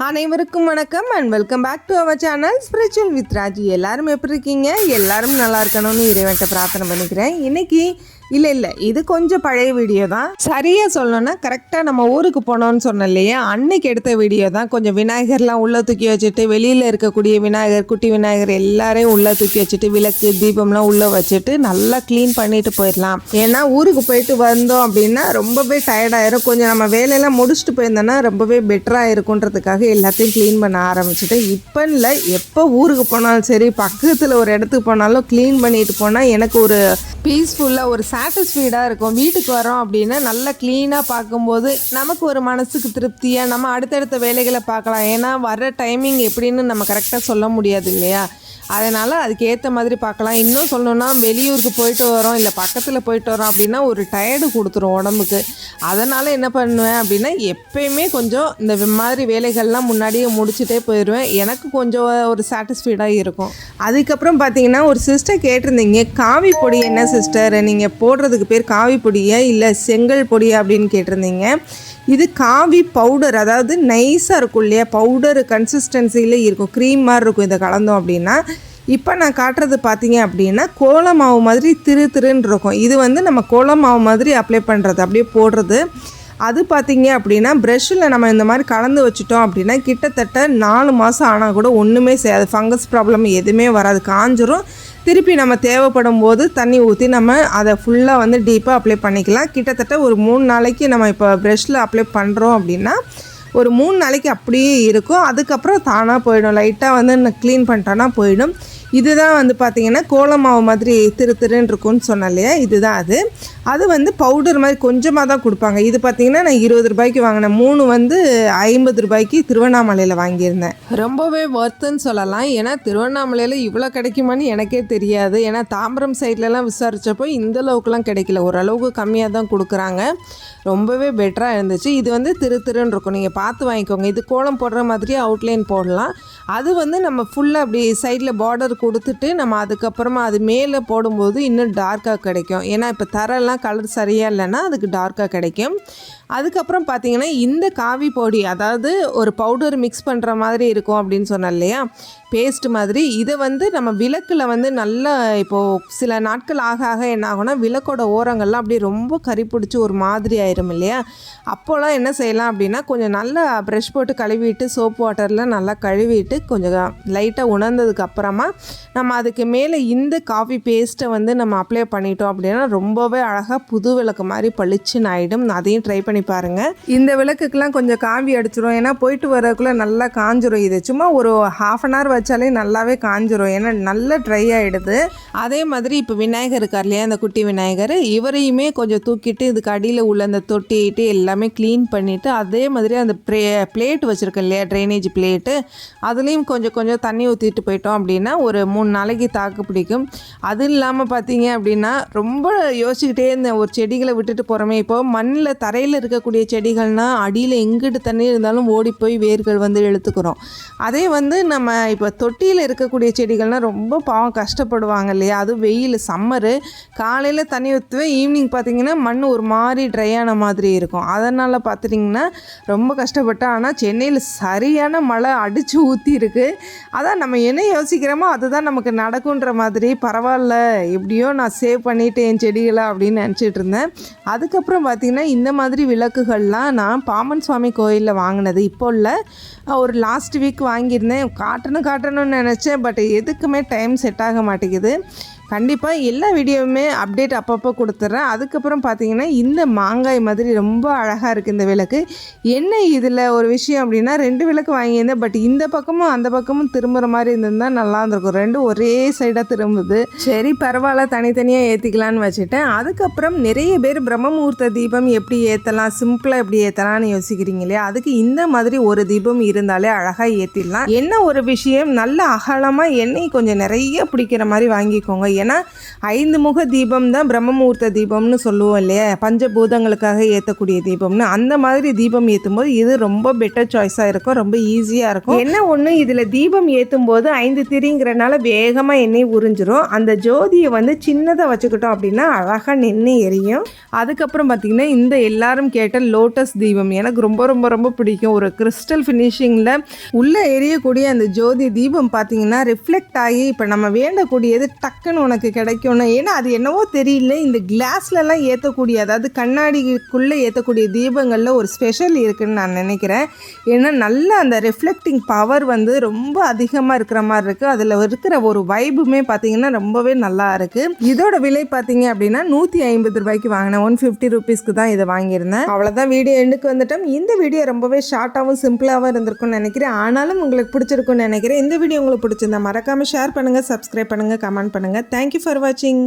அனைவருக்கும் வணக்கம் and welcome back to our channel spiritual with Raji. எல்லாரும் எப்படி இருக்கீங்க? எல்லாரும் நல்லா இருக்கணும்னு இறைவன்ட்ட பிரார்த்தனை பண்ணிக்கிறேன். இன்னைக்கு இல்லை இது கொஞ்சம் பழைய வீடியோ தான். சரியாக சொல்லணும்னா கரெக்டாக நம்ம ஊருக்கு போனோம்னு சொன்னோம் இல்லையா, அன்னைக்கு எடுத்த வீடியோ தான். கொஞ்சம் விநாயகர்லாம் உள்ளே தூக்கி வச்சுட்டு, வெளியில் இருக்கக்கூடிய விநாயகர், குட்டி விநாயகர் எல்லாரையும் உள்ளே தூக்கி வச்சுட்டு, விளக்கு தீபம்லாம் உள்ளே வச்சுட்டு நல்லா க்ளீன் பண்ணிட்டு போயிடலாம். ஏன்னா ஊருக்கு போயிட்டு வந்தோம் அப்படின்னா ரொம்பவே டயர்டாயிரும். கொஞ்சம் நம்ம வேலையெல்லாம் முடிச்சுட்டு போயிருந்தோன்னா ரொம்பவே பெட்டராக இருக்குன்றதுக்காக எல்லாத்தையும் க்ளீன் பண்ண ஆரம்பிச்சுட்டு, இப்போ இல்லை எப்போ ஊருக்கு போனாலும் சரி, பக்கத்தில் ஒரு இடத்துக்கு போனாலும் க்ளீன் பண்ணிட்டு போனால் எனக்கு ஒரு பீஸ்ஃபுல்லாக ஒரு சாட்டிஸ்ஃபைடாக இருக்கும். வீட்டுக்கு வரோம் அப்படின்னா நல்லா க்ளீனாக பார்க்கும்போது நமக்கு ஒரு மனசுக்கு திருப்தியாக நம்ம அடுத்தடுத்த வேலைகளை பார்க்கலாம். ஏன்னா வர டைமிங் எப்படின்னு நம்ம கரெக்டாக சொல்ல முடியாது இல்லையா, அதனால் அதுக்கேற்ற மாதிரி பார்க்கலாம். இன்னும் சொல்லணுன்னா வெளியூருக்கு போயிட்டு வரோம் இல்லை பக்கத்தில் போயிட்டு வரோம் அப்படின்னா ஒரு டயர்டு கொடுத்துரும் உடம்புக்கு. அதனால் என்ன பண்ணுவேன் அப்படின்னா எப்பயுமே கொஞ்சம் இந்த மாதிரி வேலைகள்லாம் முன்னாடியே முடிச்சுட்டே போயிடுவேன். எனக்கு கொஞ்சம் ஒரு சாட்டிஸ்ஃபைடாக இருக்கும். அதுக்கப்புறம் பார்த்தீங்கன்னா ஒரு சிஸ்டர் கேட்டிருந்தீங்க, காவி பொடி என்ன சிஸ்டர் நீங்கள் போடுறதுக்கு பேர் காவி பொடியா இல்லை செங்கல் பொடியா அப்படின்னு கேட்டிருந்தீங்க. இது காவி பவுடர், அதாவது நைஸாக இருக்கும் இல்லையா, பவுடர் கன்சிஸ்டன்சியில் இருக்கும், க்ரீம் மாதிரி இருக்கும். இதை கலந்தோம் அப்படின்னா இப்போ நான் காட்டுறது பார்த்தீங்க அப்படின்னா கோல மாவு மாதிரி திருன்னு இருக்கும். இது வந்து நம்ம கோல மாவு மாதிரி அப்ளை பண்ணுறது, அப்படியே போடுறது. அது பார்த்திங்க அப்படின்னா ப்ரெஷ்ஷில் நம்ம இந்த மாதிரி கலந்து வச்சுட்டோம் அப்படின்னா கிட்டத்தட்ட 4 மாதம் ஆனால் கூட ஒன்றுமே செய்யாது. ஃபங்கஸ் ப்ராப்ளம் எதுவுமே வராது, காஞ்சிரும். திருப்பி நம்ம தேவைப்படும் போது தண்ணி ஊற்றி நம்ம அதை ஃபுல்லாக வந்து டீப்பாக அப்ளை பண்ணிக்கலாம். கிட்டத்தட்ட ஒரு 3 நாளைக்கு நம்ம இப்போ ப்ரெஷ்ஷில் அப்ளை பண்ணுறோம் அப்படின்னா ஒரு 3 நாளைக்கு அப்படியே இருக்கும். அதுக்கப்புறம் தானாக போயிடும், லைட்டாக வந்து க்ளீன் பண்ணிட்டோன்னா போயிடும். இதுதான் வந்து பார்த்திங்கன்னா கோலமாவு மாதிரி திருன்னு இருக்குன்னு சொன்னேன் இல்லையா, இதுதான் அது வந்து பவுடர் மாதிரி கொஞ்சமாக தான் கொடுப்பாங்க. இது பார்த்திங்கன்னா நான் 20 ரூபாய்க்கு வாங்கினேன். 3 வந்து 50 ரூபாய்க்கு திருவண்ணாமலையில் வாங்கியிருந்தேன். ரொம்பவே ஒர்த்துன்னு சொல்லலாம். ஏன்னா திருவண்ணாமலையில் இவ்வளோ கிடைக்குமான்னு எனக்கே தெரியாது. ஏன்னா தாம்பரம் சைட்லலாம் விசாரித்தப்போ இந்த அளவுக்குலாம் கிடைக்கல, ஓரளவுக்கு கம்மியாக தான் கொடுக்குறாங்க. ரொம்பவே பெட்டராக இருந்துச்சு. இது வந்து திருன்னு இருக்கும், நீங்கள் பார்த்து வாங்கிக்கோங்க. இது கோலம் போடுற மாதிரி அவுட்லைன் போடலாம். அது வந்து நம்ம ஃபுல்லாக அப்படி சைடில் பார்டர் கொடுத்துட்டு நம்ம அதுக்கப்புறமா அது மேலே போடும்போது இன்னும் டார்க்காக கிடைக்கும். ஏன்னா இப்போ தரெல்லாம் கலர் சரியாக இல்லைன்னா அதுக்கு டார்க்காக கிடைக்கும். அதுக்கப்புறம் பார்த்திங்கன்னா இந்த காவி பொடி, அதாவது ஒரு பவுடர் மிக்ஸ் பண்ணுற மாதிரி இருக்கும் அப்படின்னு சொன்னேன் இல்லையா, பேஸ்ட் மாதிரி. இதை வந்து நம்ம விளக்கில் வந்து நல்லா இப்போது சில நாட்கள் ஆக ஆக என்ன ஆகும்னா விளக்கோட ஓரங்கள்லாம் அப்படியே ரொம்ப கறி பிடிச்சி ஒரு மாதிரி ஆயிரும் இல்லையா. அப்போலாம் என்ன செய்யலாம் அப்படின்னா கொஞ்சம் நல்லா ப்ரஷ் போட்டு கழுவிட்டு சோப் வாட்டரில் நல்லா கழுவிட்டு கொஞ்சம் லைட்டாக உணர்ந்ததுக்கு அப்புறமா நம்ம அதுக்கு மேலே இந்த காஃபி பேஸ்ட்டை வந்து நம்ம அப்ளை பண்ணிட்டோம் அப்படின்னா ரொம்பவே அழகாக புது விளக்கு மாதிரி பளிச்சுன்னு ஆகிடும். அதையும் ட்ரை பண்ணி பாருங்கள். இந்த விளக்குக்கெலாம் கொஞ்சம் காவி அடிச்சிடும், ஏன்னா போயிட்டு வரக்குள்ளே நல்லா காஞ்சிரும். இது சும்மா ஒரு ½ அன் ஹவர் வச்சாலே நல்லாவே காஞ்சிரும், ஏன்னா நல்லா ட்ரை ஆகிடுது. அதே மாதிரி இப்போ விநாயகர் இருக்கார் இல்லையா, அந்த குட்டி விநாயகர், இவரையுமே கொஞ்சம் தூக்கிட்டு இதுக்கு அடியில் உள்ள அந்த தொட்டிட்டு எல்லாமே க்ளீன் பண்ணிவிட்டு, அதே மாதிரி அந்த பிளேட் வச்சுருக்கேன் இல்லையா, ட்ரைனேஜ் பிளேட்டு, அதுலேயும் கொஞ்சம் தண்ணி ஊற்றிட்டு போயிட்டோம் அப்படின்னா ஒரு 3 நாளைக்கு தாக்கு பிடிக்கும். அது இல்லாமல் பார்த்தீங்க அப்படின்னா ரொம்ப யோசிச்சுக்கிட்டே இருந்தேன், ஒரு செடிகளை விட்டுட்டு போகிறோமே. இப்போ மண்ணில் தரையில் இருக்கக்கூடிய செடிகள்னால் அடியில் எங்கிட்டு தண்ணி இருந்தாலும் ஓடி போய் வேர்கள் வந்து இழுத்துக்கிறோம். அதே வந்து நம்ம இப்போ தொட்டியில் இருக்கக்கூடிய செடிகள்னால் ரொம்ப பாவம் கஷ்டப்படுவாங்க இல்லையா. அது வெயில் சம்மரு, காலையில் தண்ணி ஊற்றுவேன், ஈவினிங் பார்த்திங்கன்னா மண் ஒரு மாதிரி ட்ரையான மாதிரி இருக்கும். அதனால் பார்த்துட்டிங்கன்னா ரொம்ப கஷ்டப்பட்டேன். ஆனால் சென்னையில் சரியான மழை அடித்து ஊற்றி இருக்குது. அதான் நம்ம என்ன யோசிக்கிறோமோ அதுதான் நமக்கு நடக்குன்ற மாதிரி, பரவாயில்ல எப்படியோ நான் சேவ் பண்ணிவிட்டேன் என் செடிகளை அப்படின்னு நினச்சிட்டு இருந்தேன். அதுக்கப்புறம் பார்த்திங்கன்னா இந்த மாதிரி விளக்குகள்லாம் நான் பாமன் சுவாமி கோயிலில் வாங்கினது, இப்போ இல்லை, ஒரு லாஸ்ட் வீக் வாங்கியிருந்தேன். காட்டணும்னு நினச்சேன், பட் எதுக்குமே டைம் செட் ஆக மாட்டேங்குது. கண்டிப்பாக எல்லா வீடியோவுமே அப்டேட் அப்பப்போ கொடுத்துட்றேன். அதுக்கப்புறம் பார்த்தீங்கன்னா இந்த மாங்காய் மாதிரி ரொம்ப அழகாக இருக்குது இந்த விளக்கு. என்ன இதில் ஒரு விஷயம் அப்படின்னா 2 விளக்கு வாங்கியிருந்தேன், பட் இந்த பக்கமும் அந்த பக்கமும் திரும்புகிற மாதிரி இருந்திருந்தால் நல்லா இருந்திருக்கும். 2 ஒரே சைடாக திரும்புது. சரி பரவாயில்ல, தனித்தனியாக ஏற்றிக்கலான்னு வச்சுட்டேன். அதுக்கப்புறம் நிறைய பேர் பிரம்மமுகூர்த்த தீபம் எப்படி ஏற்றலாம், சிம்பிளாக எப்படி ஏற்றலாம்னு யோசிக்கிறீங்க இல்லையா, அதுக்கு இந்த மாதிரி ஒரு தீபம் இருந்தாலே அழகாக ஏற்றிடலாம். என்ன ஒரு விஷயம், நல்ல அகலமாக எண்ணெய் கொஞ்சம் நிறைய பிடிக்கிற மாதிரி வாங்கிக்கோங்க. ஏன்னா 5 முக தீபம் தான் பிரம்மமுகூர்த்த தீபம்னு சொல்லுவோம் இல்லையா, பஞ்சபூதங்களுக்காக ஏற்றக்கூடிய தீபம்னு. அந்த மாதிரி தீபம் ஏற்றும் போது இது ரொம்ப பெட்டர் சாய்ஸாக இருக்கும், ரொம்ப ஈஸியாக இருக்கும். என்ன ஒன்று, இதில் தீபம் ஏற்றும் போது 5 திரிங்கிறனால வேகமாக எண்ணெய் உறிஞ்சிரும். அந்த ஜோதியை வந்து சின்னதாக வச்சுக்கிட்டோம் அப்படின்னா அழகாக நின்று எரியும். அதுக்கப்புறம் பார்த்திங்கன்னா இந்த எல்லாரும் கேட்ட லோட்டஸ் தீபம் எனக்கு ரொம்ப ரொம்ப ரொம்ப பிடிக்கும். ஒரு கிறிஸ்டல் ஃபினிஷிங்கில் உள்ளே எரியக்கூடிய அந்த ஜோதி தீபம் பார்த்திங்கன்னா ரிஃப்ளெக்ட் ஆகி இப்போ நம்ம வேண்டக்கூடியது டக்குன்னு உனக்கு கிடைக்கணும். ஏன்னா அது என்னவோ தெரியல, இந்த கிளாஸ்லலாம் ஏற்றக்கூடிய, அதாவது கண்ணாடிக்குள்ளே ஏற்றக்கூடிய தீபங்களில் ஒரு ஸ்பெஷல் இருக்குதுன்னு நான் நினைக்கிறேன். ஏன்னா நல்ல அந்த ரிஃப்ளெக்டிங் பவர் வந்து ரொம்ப அதிகமாக இருக்கிற மாதிரி இருக்குது. அதில் இருக்கிற ஒரு வைபுமே பார்த்திங்கன்னா ரொம்பவே நல்லா இருக்குது. இதோட விலை பார்த்திங்க அப்படின்னா 150 ரூபாய்க்கு வாங்கினேன். 150 ருபீஸ்க்கு தான் இதை வாங்கியிருந்தேன். அவ்வளோதான், வீடியோ எண்டுக்கு வந்துட்டோம். இந்த வீடியோ ரொம்பவே ஷார்ட்டாகவும் சிம்பிளாகவும் இருந்திருக்கும்னு நினைக்கிறேன். ஆனாலும் உங்களுக்கு பிடிச்சிருக்குன்னு நினைக்கிறேன். இந்த வீடியோ உங்களுக்கு பிடிச்சிருந்தா மறக்காமல் ஷேர் பண்ணுங்கள், சப்ஸ்கிரைப் பண்ணுங்கள், கமெண்ட் பண்ணுங்கள். தேங்க்யூ ஃபார் வாட்சிங்.